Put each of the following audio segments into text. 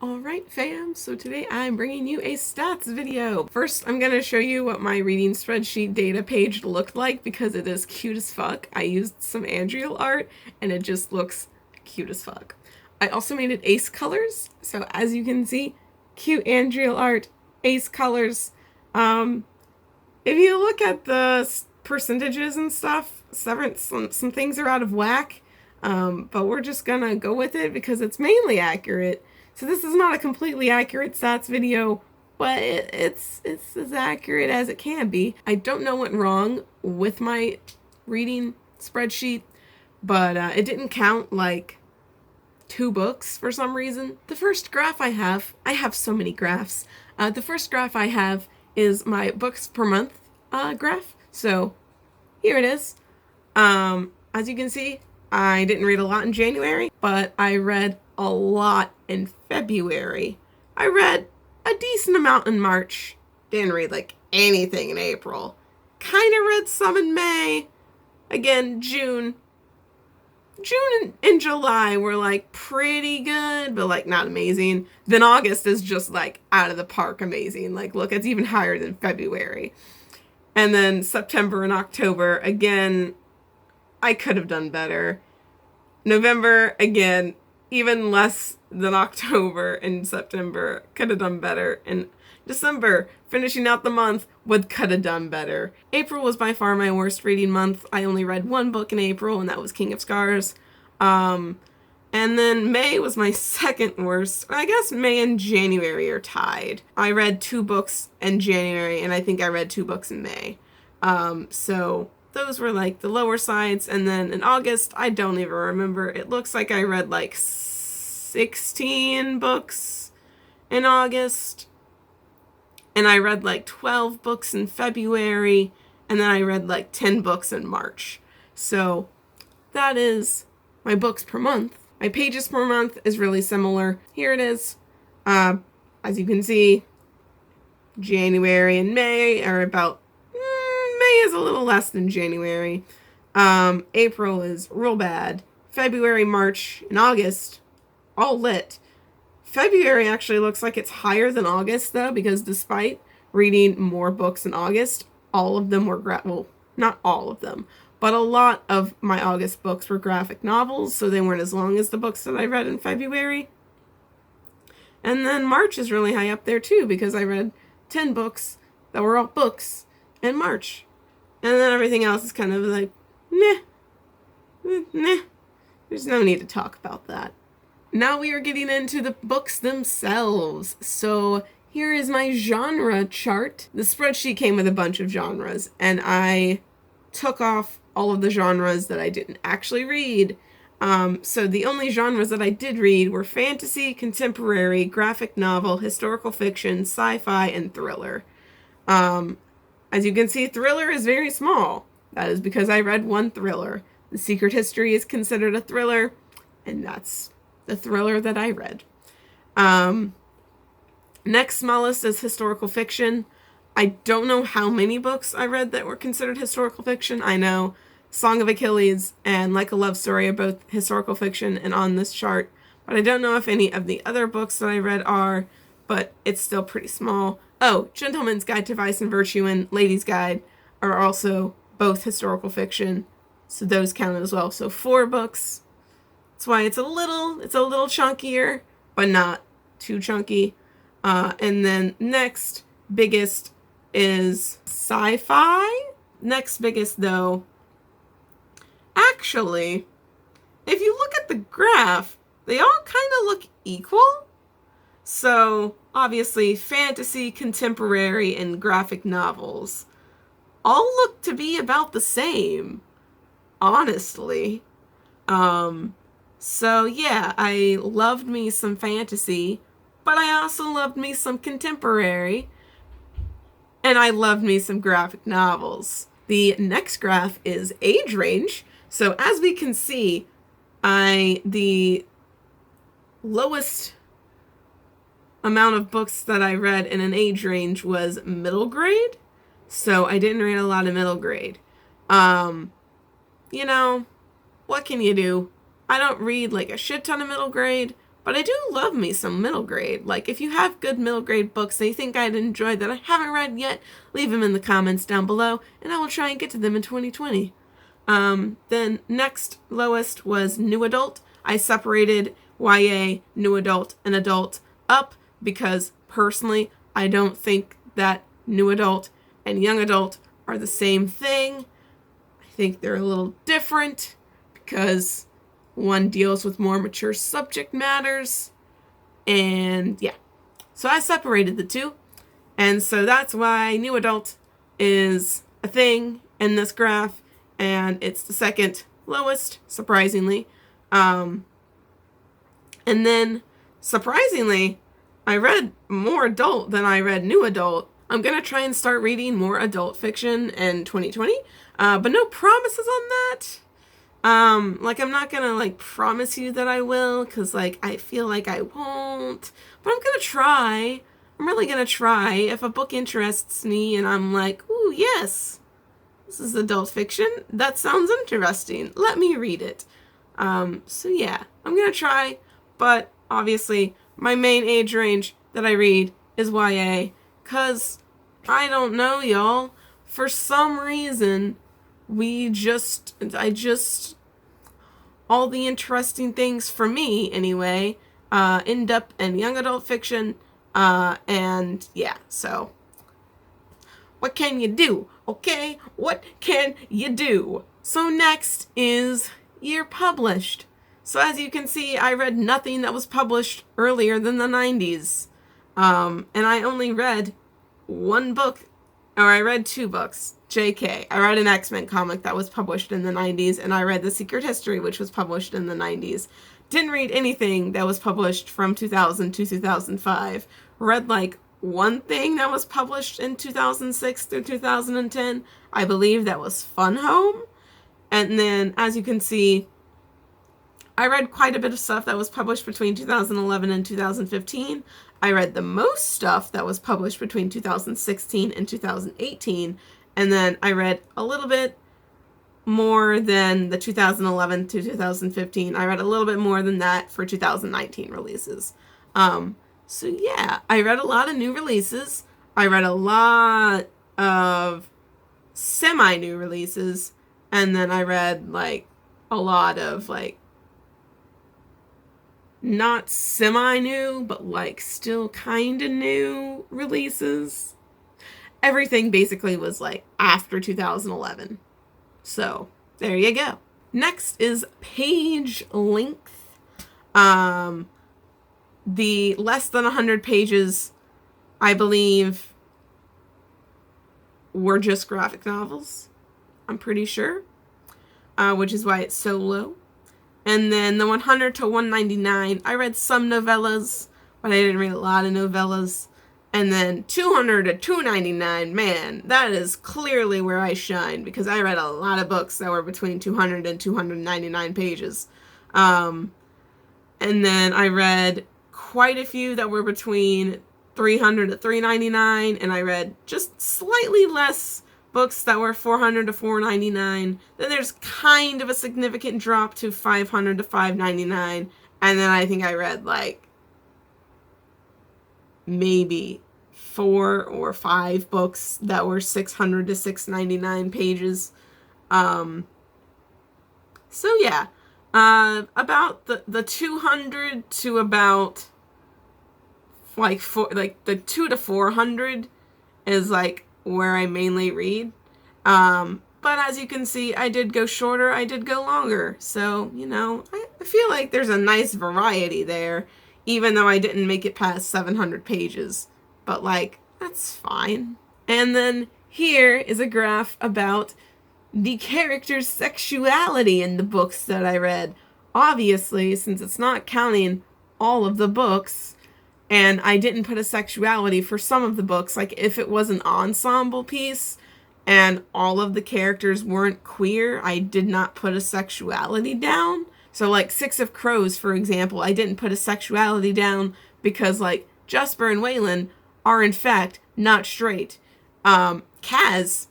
Alright fam, so today I'm bringing you a stats video. First, I'm going to show you what my reading spreadsheet data page looked like because it is cute as fuck. I used some Andreal art and it just looks cute as fuck. I also made it ace colors, so as you can see, cute Andreal art, ace colors. If you look at the percentages and stuff, some things are out of whack, but we're just gonna go with it because it's mainly accurate. So this is not a completely accurate stats video, but it's as accurate as it can be. I don't know what went wrong with my reading spreadsheet, but it didn't count like 2 books for some reason. The first graph I have so many graphs. The first graph I have is my books per month graph. So here it is. As you can see, I didn't read a lot in January, but I read a lot in February. I read a decent amount in March. Didn't read like anything in April. Kind of read some in May. Again, June and July were like pretty good, but like not amazing. Then August is just like out of the park amazing. Like look, it's even higher than February. And then September and October, again, I could have done better. November, again, even less than October and September, could have done better. And December, finishing out the month, could have done better. April was by far my worst reading month. I only read 1 book in April, and that was King of Scars. And then May was my second worst. I guess May and January are tied. I read 2 books in January, and I think I read 2 books in May. So those were like the lower sides. And then in August, I don't even remember. It looks like I read like 16 books in August. And I read like 12 books in February. And then I read like 10 books in March. So that is my books per month. My pages per month is really similar. Here it is. As you can see, January and May are about, May is a little less than January. April is real bad. February, March, and August, all lit. February actually looks like it's higher than August though, because despite reading more books in August, all of them were, well, not all of them, but a lot of my August books were graphic novels, so they weren't as long as the books that I read in February. And then March is really high up there too, because I read 10 books that were all books in March. And then everything else is kind of like, nah. There's no need to talk about that. Now we are getting into the books themselves. So here is my genre chart. The spreadsheet came with a bunch of genres, and I took off all of the genres that I didn't actually read. So the only genres that I did read were fantasy, contemporary, graphic novel, historical fiction, sci-fi, and thriller. As you can see, thriller is very small. That is because I read 1 thriller. The Secret History is considered a thriller, and that's the thriller that I read. Next smallest is historical fiction. I don't know how many books I read that were considered historical fiction. I know Song of Achilles and Like a Love Story are both historical fiction and on this chart, but I don't know if any of the other books that I read are, but it's still pretty small. Oh, Gentleman's Guide to Vice and Virtue and Lady's Guide are also both historical fiction, so those count as well. So 4 books. That's why it's a little chunkier, but not too chunky. And then next biggest is sci-fi. Next biggest though, actually, if you look at the graph, they all kind of look equal. So obviously fantasy, contemporary, and graphic novels all look to be about the same, honestly. So yeah, I loved me some fantasy, but I also loved me some contemporary, and I loved me some graphic novels. The next graph is age range. So as we can see, the lowest amount of books that I read in an age range was middle grade. So I didn't read a lot of middle grade. You know, what can you do? I don't read like a shit ton of middle grade, But I do love me some middle grade. Like, if you have good middle grade books that you think I'd enjoy that I haven't read yet, leave them in the comments down below, and I will try and get to them in 2020. Then next lowest was new adult. I separated YA, new adult, and adult up because personally, I don't think that new adult and young adult are the same thing. I think they're a little different because one deals with more mature subject matters. And yeah, so I separated the two. And so that's why new adult is a thing in this graph. And it's the second lowest, surprisingly. And then, surprisingly, I read more adult than I read new adult. I'm going to try and start reading more adult fiction in 2020, but no promises on that. Like, I'm not going to, like, promise you that I will, because, like, I feel like I won't, but I'm going to try. I'm really going to try. If a book interests me and I'm like, ooh, yes, this is adult fiction, that sounds interesting, let me read it. So yeah, I'm going to try, but obviously my main age range that I read is YA, because I don't know, y'all, for some reason, all the interesting things for me, anyway, end up in young adult fiction, and yeah, so what can you do, okay? What can you do? So next is year published. So as you can see, I read nothing that was published earlier than the 90s. And I only read one book, or I read two books. JK. I read an X-Men comic that was published in the 90s, and I read The Secret History, which was published in the 90s. Didn't read anything that was published from 2000 to 2005. Read like one thing that was published in 2006 through 2010. I believe that was Fun Home. And then, as you can see, I read quite a bit of stuff that was published between 2011 and 2015. I read the most stuff that was published between 2016 and 2018. And then I read a little bit more than the 2011 to 2015. I read a little bit more than that for 2019 releases. So yeah, I read a lot of new releases. I read a lot of semi-new releases. And then I read like a lot of like not semi-new, but like still kind of new releases. Everything basically was like after 2011. So there you go. Next is page length. The less than 100 pages, I believe, were just graphic novels. I'm pretty sure, which is why it's so low. And then the 100 to 199, I read some novellas, but I didn't read a lot of novellas. And then 200 to 299, man, that is clearly where I shine, because I read a lot of books that were between 200 and 299 pages. And then I read quite a few that were between 300 to 399, and I read just slightly less books that were 400 to 499. Then there's kind of a significant drop to 500 to 599, and then I think I read like maybe 4 or 5 books that were 600 to 699 pages. So yeah, about the 200 to about like the 2 to 400 is like where I mainly read. But as you can see, I did go shorter, I did go longer. So, you know, I feel like there's a nice variety there, even though I didn't make it past 700 pages. But, like, that's fine. And then here is a graph about the character's sexuality in the books that I read. Obviously, since it's not counting all of the books, and I didn't put a sexuality for some of the books, like if it was an ensemble piece and all of the characters weren't queer, I did not put a sexuality down. So like Six of Crows, for example, I didn't put a sexuality down because like Jasper and Waylon are in fact not straight. Kaz,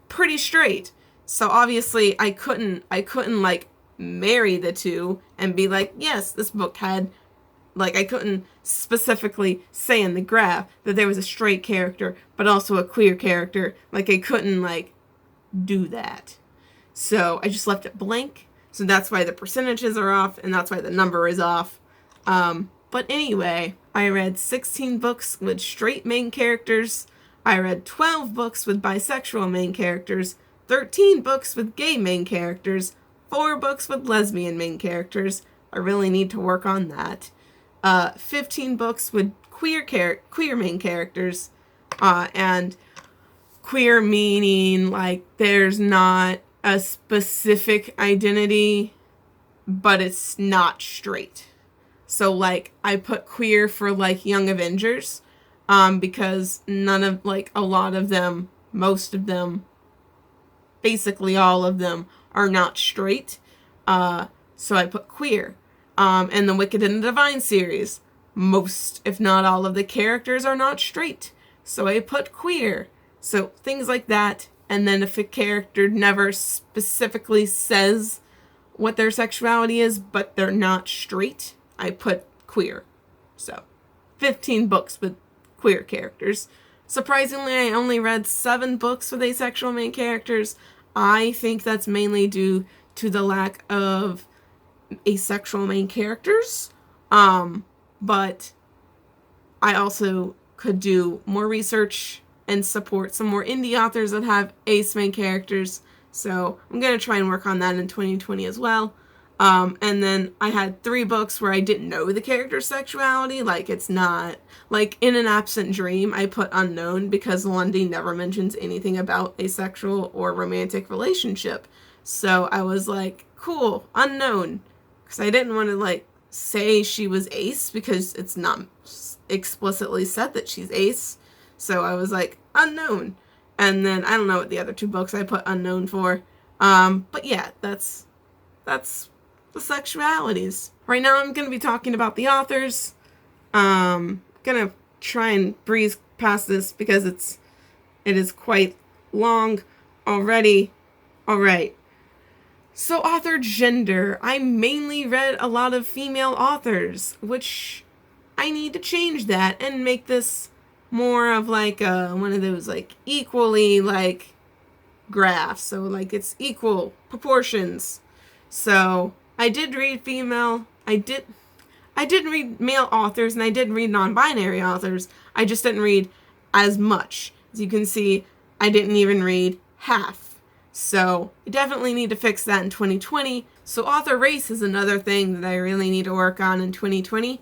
pretty straight. So obviously I couldn't like marry the two and be like, yes, this book had like, I couldn't specifically say in the graph that there was a straight character, but also a queer character. Like, I couldn't, like, do that. So I just left it blank. So that's why the percentages are off, and that's why the number is off. But anyway, I read 16 books with straight main characters. I read 12 books with bisexual main characters, 13 books with gay main characters, 4 books with lesbian main characters. I really need to work on that. 15 books with queer main characters, and queer meaning, like, there's not a specific identity, but it's not straight. So, like, I put queer for, like, Young Avengers, because none of, like, a lot of them, most of them, basically all of them are not straight. So I put queer. And the Wicked and the Divine series, most, if not all of the characters are not straight. So I put queer. So things like that. And then if a character never specifically says what their sexuality is, but they're not straight, I put queer. So 15 books with queer characters. Surprisingly, I only read 7 books with asexual main characters. I think that's mainly due to the lack of asexual main characters. But I also could do more research and support some more indie authors that have ace main characters. So I'm going to try and work on that in 2020 as well. And then I had 3 books where I didn't know the character's sexuality. Like, it's not, like, In an Absent Dream, I put unknown because Lundy never mentions anything about a sexual or romantic relationship. So I was like, cool, unknown. Because I didn't want to, like, say she was ace because it's not explicitly said that she's ace. So I was like, unknown. And then I don't know what the other 2 books I put unknown for. But yeah, that's the sexualities. Right now I'm going to be talking about the authors. Gonna try and breeze past this because it is quite long already. Alright. So author gender. I mainly read a lot of female authors, which I need to change that and make this more of like one of those like equally like graphs. So like it's equal proportions. So I did read female. I did read male authors and I did read non-binary authors. I just didn't read as much. As you can see, I didn't even read half. So I definitely need to fix that in 2020. So author race is another thing that I really need to work on in 2020.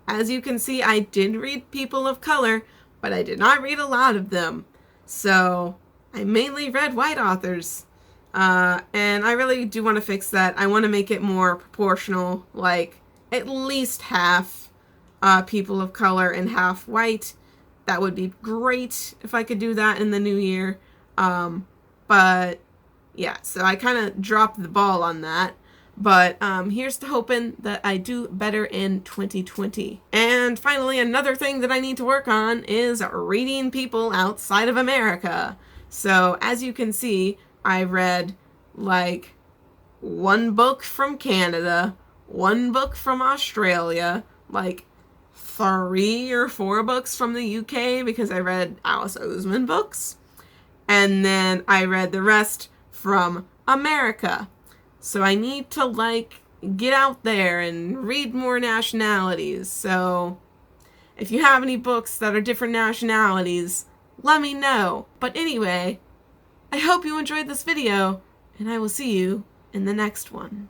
As you can see, I did read people of color, but I did not read a lot of them. So I mainly read white authors. And I really do want to fix that. I want to make it more proportional, like at least half people of color and half white. That would be great if I could do that in the new year. But yeah, so I kind of dropped the ball on that. But here's to hoping that I do better in 2020. And finally, another thing that I need to work on is reading people outside of America. So as you can see, I read like 1 book from Canada, 1 book from Australia, like 3 or 4 books from the UK because I read Alice Oseman books. And then I read the rest from America. So I need to like get out there and read more nationalities. So if you have any books that are different nationalities, let me know. But anyway, I hope you enjoyed this video, and I will see you in the next one.